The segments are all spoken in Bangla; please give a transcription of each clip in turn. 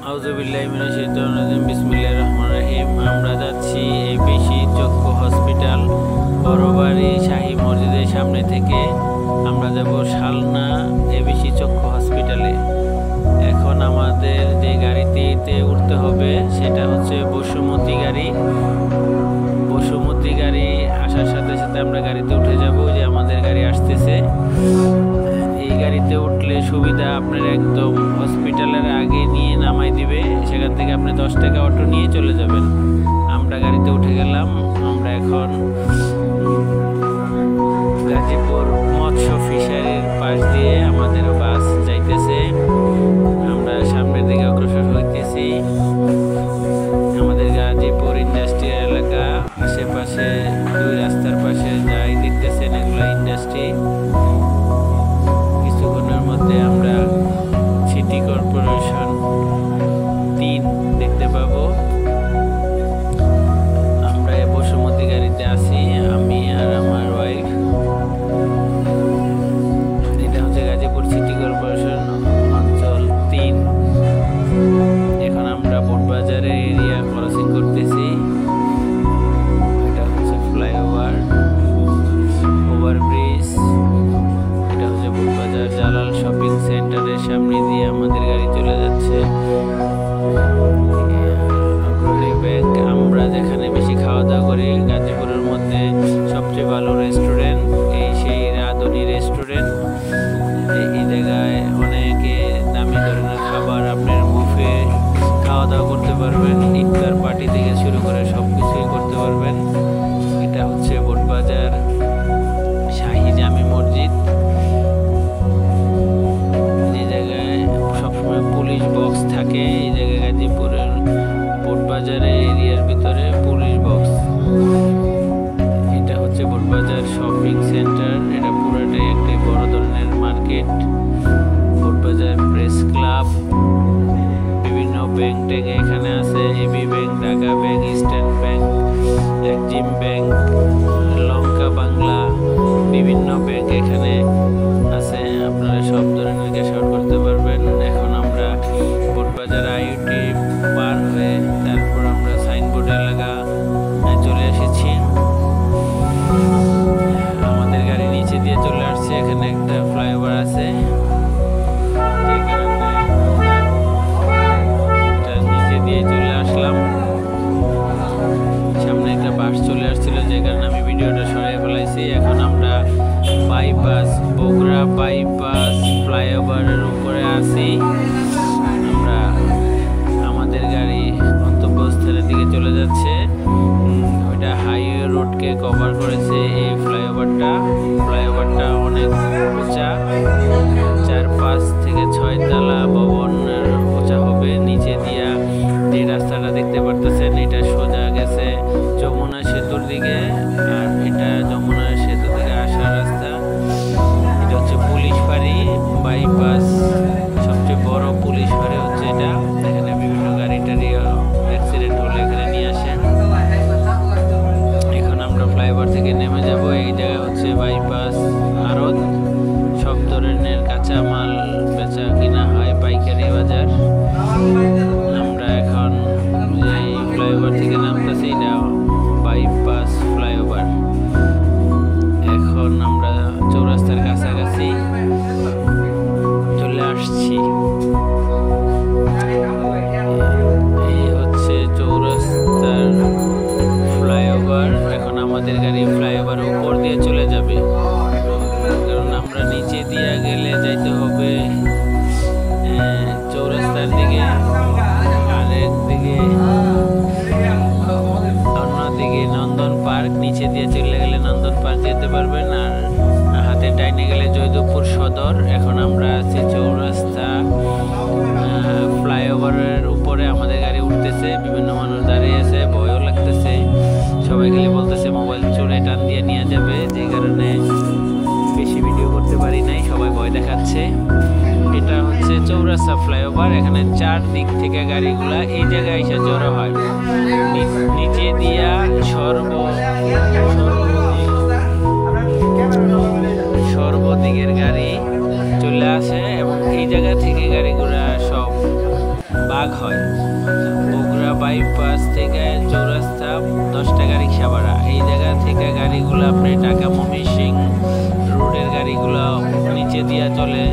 আউযুবিল্লাহি মিনাশ শাইতানির রাজিম। বিসমিল্লাহির রহমানির রহিম। আমরা যাচ্ছি এবিসি চক্ষু হসপিটাল বড়বাড়ি শাহী মসজিদের সামনে থেকে আমরা যাব শালনা এবিসি চক্ষু হসপিটালে। এখন আমাদের যে গাড়িতে উঠতে হবে সেটা হচ্ছে বসুমতী গাড়ি। বসুমতী গাড়ি আসার সাথে সাথে আমরা গাড়িতে উঠে যাব, যে আমাদের গাড়ি আসতেছে। এই গাড়িতে উঠলে সুবিধা, আপনার একদম হসপিটালের আগে নিয়ে নামাই দিবে, সেখান থেকে আপনি 10 টাকা অটো নিয়ে চলে যাবেন। আমরা গাড়িতে উঠে গেলাম। আমরা এখন গাজীপুর মৎস্য ফিশারির পাশ দিয়ে আমাদের বাস যাইতেছে। আমরা সামনের দিকে অগ্রসর হইতেছি। আমাদের গাজীপুর ইন্ডাস্ট্রিয়াল এলাকা, আশেপাশে 2 রাস্তার পাশে যাই দেখতেছেন, এগুলো ইন্ডাস্ট্রি। কিছুক্ষণের মধ্যে আমরা সিটি কর্পোরেশন 3 দেখতে পাবো। আমরা বসুমতী গাড়িতে আছি, আমি আর আমার ওয়াইফ। এটা হচ্ছে গাজীপুর সিটি কর্পোরেশন অঞ্চল 3। এখন আমরা বোটবাজারের এরিয়া ক্রসিং করতেছি। এটা হচ্ছে ফ্লাইওভার, ওভারব্রিজ। এটা হচ্ছে বোটবাজার জালাল শপিং সেন্টারের সামনে দিয়ে আমাদের গাড়ি চলে যাচ্ছে। ব্যাংক, আমরা যেখানে বেশি খাওয়া দাওয়া করি, গাজীপুরের মধ্যে সবচেয়ে ভালো রেস্টুরেন্ট সেই রাঁধুনি রেস্টুরেন্ট। এই জায়গায় অনেকে দামি ধরনের খাবার, আপনার বুফে খাওয়া দাওয়া করতে পারবেন। ইফতার পার্টি থেকে শুরু করে সব কিছুই করতে পারবেন। এটা হচ্ছে বোটবাজার শাহী জামি মসজিদ, যে জায়গায় সবসময় পুলিশ বক্স থাকে। এই জায়গায় গাজীপুরের বোটবাজারের এরিয়ার ভিতরে পুলিশ বক্স। এটা হচ্ছে বোটবাজার শপিং সেন্টার। এটা পুরোটাই একটি বড় ধরনের মার্কেট। বোটবাজার প্রেস ক্লাব, বিভিন্ন ব্যাংক ট্যাঙ্ক এখানে আছে। AB bank, Dhaka bank, eastern bank, Exim bank, Lanka Bangla, বিভিন্ন ব্যাংক এখানে আছে। আপনারা সব ধরনের ক্যাশ আউট করতে পারবেন। এখন আমরা বোটবাজার আইওটি পার হয়ে তারপর আমরা সাইনবোর্ড এলাকা চলে এসেছি। আমাদের গাড়ি নিচে দিয়ে চলে আসছে। এখানে একটা ফ্লাইওভার আছে, নিচে দিয়ে চলে আসলাম। সামনে একটা বাস চলে আসছিল, যে কারণে আমি ভিডিওটা সরিয়ে ফেলাইছি। এখন আমরা বাইপাস, বগুড়া বাইপাস ফ্লাইওভারের উপরে আছি। আমরা আমাদের গাড়ি গন্তব্যস্থলের দিকে চলে যাচ্ছে। ওইটা হাইওয়ে রোডকে কভার করেছে এই ফ্লাইওভারটা। ফ্লাইওভারটা অনেক উঁচা, 4-5 থেকে 6 তলা ভবনের উঁচা হবে। নিচে দিয়া যে রাস্তাটা দেখতে পারতেছেন, এটা সোজা গেছে যমুনা সেতুর দিকে, আর এটা যমুনা সেতু থেকে আসার রাস্তা। এটা হচ্ছে পুলিশ ফাঁড়ি বাইপাস, সবচেয়ে বড় পুলিশ ফাঁড়ি হচ্ছে এটা। এখানে বিভিন্ন গাড়ি টাড়ি অ্যাক্সিডেন্ট হলে এখানে নিয়ে আসেন। এখন আমরা ফ্লাইওভার থেকে নেমে যাব। এই জায়গা হচ্ছে বাইপাস আড়ত, সব ধরনের কাঁচা মাল বেচা কিনা হয়, পাইকারি বাজার। আমরা এখন এই ফ্লাইওভার থেকে নামতেছি, এটা বাইপাস ফ্লাইওভার। এখন আমরা চৌরাস্তার কাছাকাছি চলে আসছি। এই হচ্ছে চৌরাস্তার ফ্লাইওভার। এখন আমাদের গাড়ি ফ্লাইওভার উপর দিয়ে চলে যাবে, কারণ আমরা নিচে দিয়ে গেলে যাইতে হবে চৌরাস্তার দিকে, আরেক দিকে অন্যদিকে নন্দন পার্ক। নিচে দিয়ে চলে গেলে নন্দন পার্ক যেতে পারবেন, আর হাতে ডাইনে গেলে জয়দেবপুর সদর। এখন আমরা আছি চৌরাস্তা ফ্লাইওভারের উপরে, আমাদের গাড়ি উঠতেছে। বিভিন্ন মানুষ দাঁড়িয়ে আছে, ভয়ও লাগতেছে। সবাই খালি বলতেছে মোবাইল চোরে টান দিয়ে নিয়ে যাবে, যে কারণে বেশি ভিডিও করতে পারি নাই, সবাই ভয় দেখাচ্ছে। এটা হচ্ছে চৌরাস্তা ফ্লাইওভার। এখানে 4 দিক থেকে গাড়িগুলা এই জায়গায় এসে জড়ো হয়। নিচে দিয়া সর্বদিকের গাড়ি চলে আসে, এবং এই জায়গা থেকে গাড়িগুলা সব ভাগ ভাগ হয়। বগুড়া বাইপাস থেকে চৌরাস্তা 10 টাকা রিক্সা ভাড়া। এই জায়গা থেকে গাড়িগুলো আপনি ঢাকা ময়মনসিংহ রোডের গাড়িগুলো নিচে দিয়ে চলে,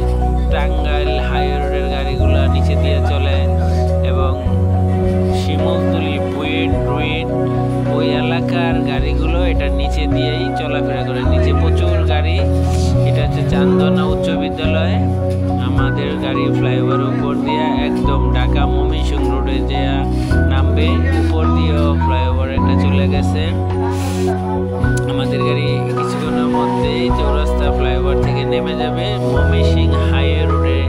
টাঙ্গাইল হাইওয়ে রোডের গাড়িগুলো নিচে দিয়ে চলে, এবং শিমুলতলি বুয়েট রুইট ওই এলাকার গাড়িগুলো এটার নিচে দিয়েই চলাফেরা করে। নিচে প্রচুর গাড়ি। এটা হচ্ছে চান্দনা উচ্চ বিদ্যালয়। আমাদের গাড়ি ফ্লাইওভারের উপর দিয়ে একদম ঢাকা ময়মনসিংহ রোডে যে নামবে, উপর দিয়েও ফ্লাইওভার একটা চলে গেছে। আমাদের গাড়ি কিছুক্ষণের মধ্যেই চৌরাস্তা ফ্লাইওভার থেকে নেমে যাবে, ময়মনসিংহ হাইওয়ে রোডে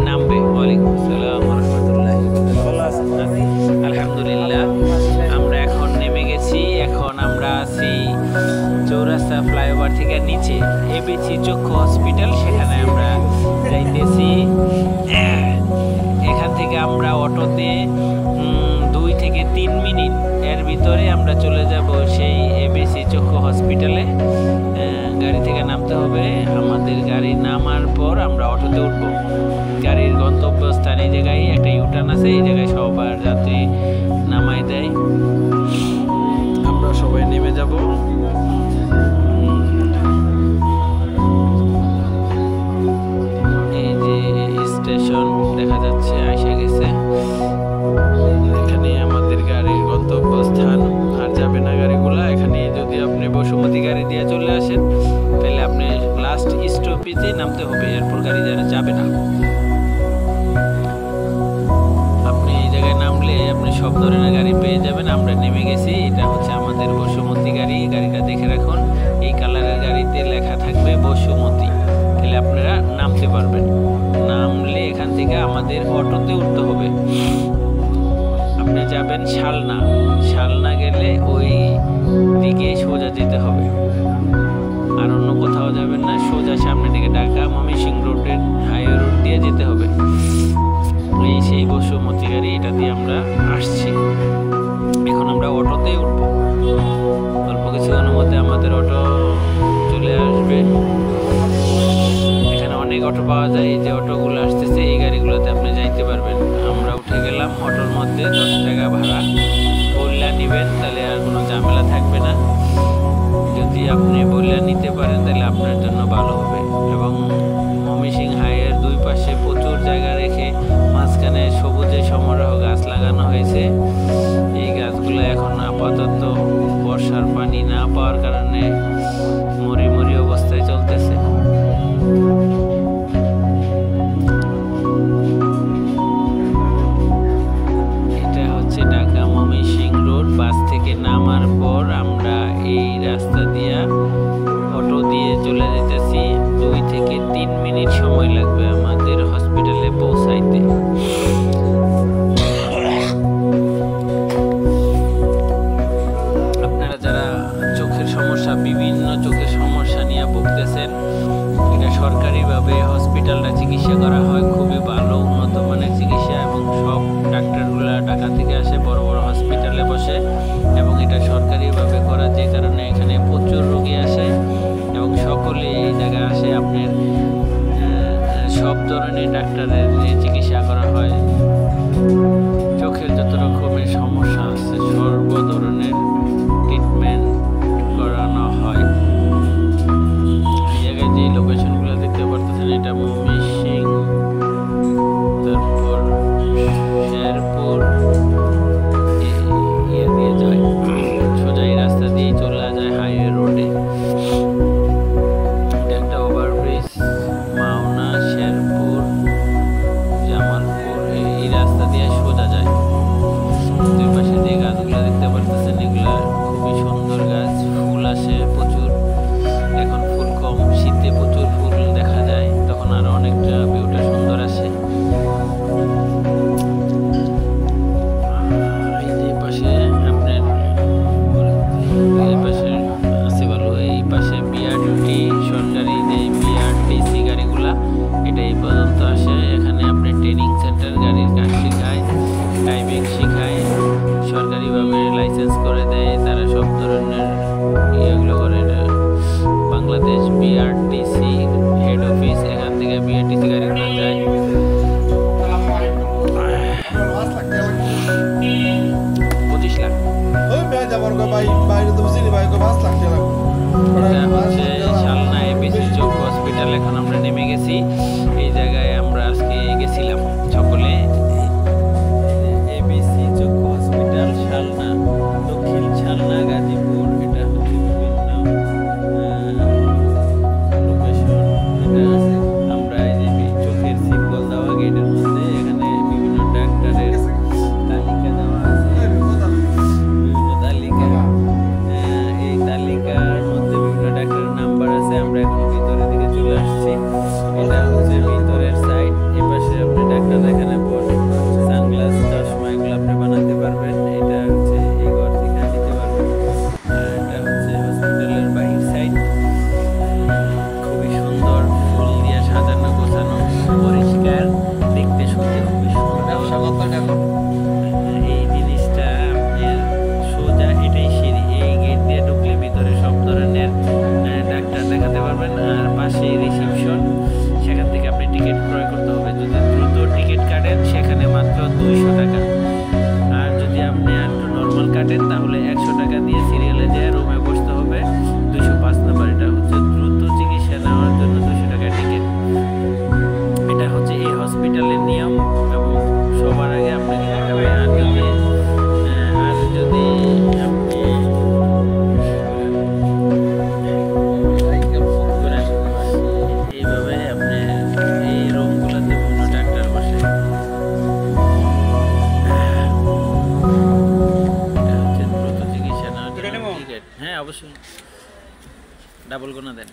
নামবে। ওয়ালাইকুম আসসালাম ওয়া রাহমাতুল্লাহি ওয়া বারাকাতুহু। আলহামদুলিল্লাহ, আমরা এখন নেমে গেছি। এখন আমরা আছি চৌরাস্তা ফ্লাইওভার থেকে নিচে এবিসি চক্ষু হসপিটাল, সেখানে আমরা যাইতেছি। এখান থেকে আমরা অটোতে 2 থেকে 3 মিনিট এর ভিতরে আমরা চলে যাব সেই এবিসি চক্ষু হসপিটালে। গাড়ি থেকে নামতে হবে। আমাদের গাড়ি নামার পর আমরা অটোতে উঠবো। গাড়ির গন্তব্যস্থান এই জায়গায় একটা ইউটার্ন আছে, এই জায়গায় সবার যাত্রী নামাই দেয়। আমরা সবাই নেমে যাব। এই যে স্টেশন দেখা যাচ্ছে, আইসা গেছে। এখানে আমাদের গাড়ির গন্তব্যস্থান। আর যাবে না গাড়িগুলা এখানে। যদি আপনি বসুমতী গাড়ি দিয়ে চলে আসেন তাহলে আপনি লাস্ট স্টপেজে নামতে হবে, এরপর গাড়ি যাবে না। আপনি এই জায়গায় নামলে আপনি সব ধরনের গাড়ি পেয়ে যাবেন। আমরা নেমে গেছি। এটা হচ্ছে আমাদের বসুমতী গাড়ি। গাড়িটা দেখে রাখুন, এই কালারের গাড়িতে লেখা থাকবে বসুমতী, তাহলে আপনারা নামতে পারবেন। নামলে এখান থেকে আমাদের অটোতে উঠতে হবে। আপনি যাবেন শালনা। শালনা গেলে ওই দিকে সোজা যেতে হবে, আর অন্য কোথাও যাবেন না। সোজা সামনে দিকে ঢাকা ময়মনসিংহ রোডের হাইওয়ে রোড দিয়ে যেতে হবে। এই সেই বসুমতী গাড়ি, এটা দিয়ে আমরা আসছি। এখন আমরা অটোতেই উঠবো। অল্প কিছুক্ষণের মধ্যে আমাদের অটো চলে আসবে। এখানে অনেক অটো পাওয়া যায়। এই যে অটোগুলো আসতেছে, এই গাড়িগুলোতে আপনি যাইতে পারবেন। আমরা উঠে গেলাম। অটোর মধ্যে 10 টাকা ভাড়া। বললা নিবেন তাহলে আর কোনো ঝামেলা থাকবে না। যদি আপনি বললা নিতে পারেন তাহলে আপনার জন্য ভালো হবে। এবং ময়মনসিংহ হাইওয়ের 2 পাশে প্রচুর জায়গা রেখে মাঝখানে সবুজে সমারোহ গাছ লাগানো হয়েছে। এই গাছগুলো এখন আপাতত বর্ষার পানি না পাওয়ার কারণে মরি মরি অবস্থায় চলতেছে। এটা হচ্ছে ঢাকা ময়মনসিংহ রোড। বাস থেকে নামার পর আমরা এই রাস্তা দিয়ে অটো দিয়ে চলে যেতেছি। 2 থেকে 3 মিনিট সময় লাগবে আমাদের হসপিটালে পৌঁছাইতে। আপনারা যারা চোখের সমস্যা, বিভিন্ন চোখের সমস্যা নিয়ে ভুগতেছেন, এটা সরকারিভাবে হসপিটালটা চিকিৎসা করা হয়। খুবই ভালো, উন্নত মানের চিকিৎসা, এবং সব ডাক্তারগুলা ঢাকা থেকে আসে, বড় বড় হসপিটালে বসে, এবং এটা সরকারিভাবে করা, যে কারণে এখানে প্রচুর রোগী আসে এবং সকলে এই জায়গায় আসে। আপনার সব ধরনের ডাক্তারের চিকিৎসা করা হয়। চোখের যত রকমের সমস্যা আছে সর্ব ধরনের ট্রিটমেন্ট করানো হয়। এই জায়গায় যে লোকেশনগুলো দেখতে পারতেছেন, এটা ময়মনসিংহ, তারপর শেরপুর, দিয়ে যায় সোজা এই রাস্তা দিয়ে চলে যায় হাইওয়ে রোডে। এটা একটা ওভারব্রিজ। মাওনা, শেরপুর, জামালপুর, এই রাস্তা দিয়ে সোজা যায়। 2 পাশে যে গাছগুলো দেখতে পারতেছেন, এগুলা খুবই সুন্দর গাছ। ফুল আসে প্রচুর। এখন ফুল কম, শীতে প্রচুর ফুল দেখা যায়, তখন আরো অনেকটা ভিউটা সুন্দর আসে। এই পাশে আপনার এই পাশে আছে ভালো। এই পাশে বিআরটি সরকারি যে বিআরটিসি গাড়িগুলা, এটা এই পর্যন্ত আসে। এখানে আপনি ট্রেনিং সেন্টার, গাড়ির কাজ শেখায়, ড্রাইভিং শেখায়, সরকারিভাবে লাইসেন্স করে দেয়। তারা সব ধরনের ইয়েগুলো করে। বাংলাদেশ বিআরটিসি হেড অফিস, এখান থেকে বিআরটিসি গাড়িগুলো যায়। বাইরে তো বুঝিনি ভাই 5 লাখ টাকা এটা হচ্ছে শালনা এবিসি চোখ হসপিটাল। এখন আমরা নেমে গেছি এই জায়গায়, আমরা আজকে গেছিলাম সকলে। এবিসি চোখ হসপিটাল শালনা, দক্ষিণ শালনা, গাজীপুর। এটা হচ্ছে বিভিন্ন লোকেশন। এটা আমরা এই যে চোখের সিম্বল দেওয়া গেটের মধ্যে, এখানে বিভিন্ন ডাক্তারের তালিকা দেওয়া আছে, বিভিন্ন তালিকা। এই তালিকার মধ্যে বিভিন্ন ডাক্তারের নাম্বার আছে। আমরা এখন ভিতরের দিকে চলে আসছি। এটা হচ্ছে ভিতরের সাইড। এই পাশে আপনি ডাক্তার এখানে সানগ্লাস, চশমা এগুলো আপনি বানাতে পারবেন। এটা হচ্ছে এই ঘর থেকে নিতে পারবেন। আর এটা হচ্ছে হসপিটালের বাহির সাইড। খুবই সুন্দর, ফুল দিয়ে সাজানো গোছানো, পরিষ্কার, দেখতে শুনতে খুবই সুন্দর। এই জিনিসটা আপনার সোজা, এটাই সিঁড়ি। এই গেট দিয়ে ঢুকলে ভিতরে সব ধরনের ডাক্তার দেখাতে পারবেন। আর পাশে রিসিপশন, সেখান থেকে আপনি টিকিট ক্রয় করতে হবে। যদি দ্রুত টিকিট কাটেন সেখানে মাত্র 200 টাকা। আর যদি আপনি একটু নর্মাল কাটেন তাহলে 100 টাকা দিয়ে সিরিয়ালে যেয়ে রুমে বসতে হবে। 205 নম্বর। এটা হচ্ছে দ্রুত চিকিৎসা নেওয়ার জন্য 200 টাকা টিকিট। এটা হচ্ছে এই হসপিটালের নিয়ম এবং সবার আগে আপনাকে দেখাবে। আর যদি আপনি এইভাবে আপনি এই রুমগুলোতে বিভিন্ন ডাক্তার বসে। এটা হচ্ছে দ্রুত চিকিৎসা নেওয়ার জন্য টিকিট। হ্যাঁ অবশ্যই, ডাবল গোনা দেন।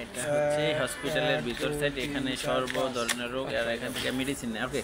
এটা হচ্ছে হসপিটালের ভিতর সাইড। এখানে সর্ব ধরনের রোগ, আর এখান থেকে মেডিসিন নেই। ওকে।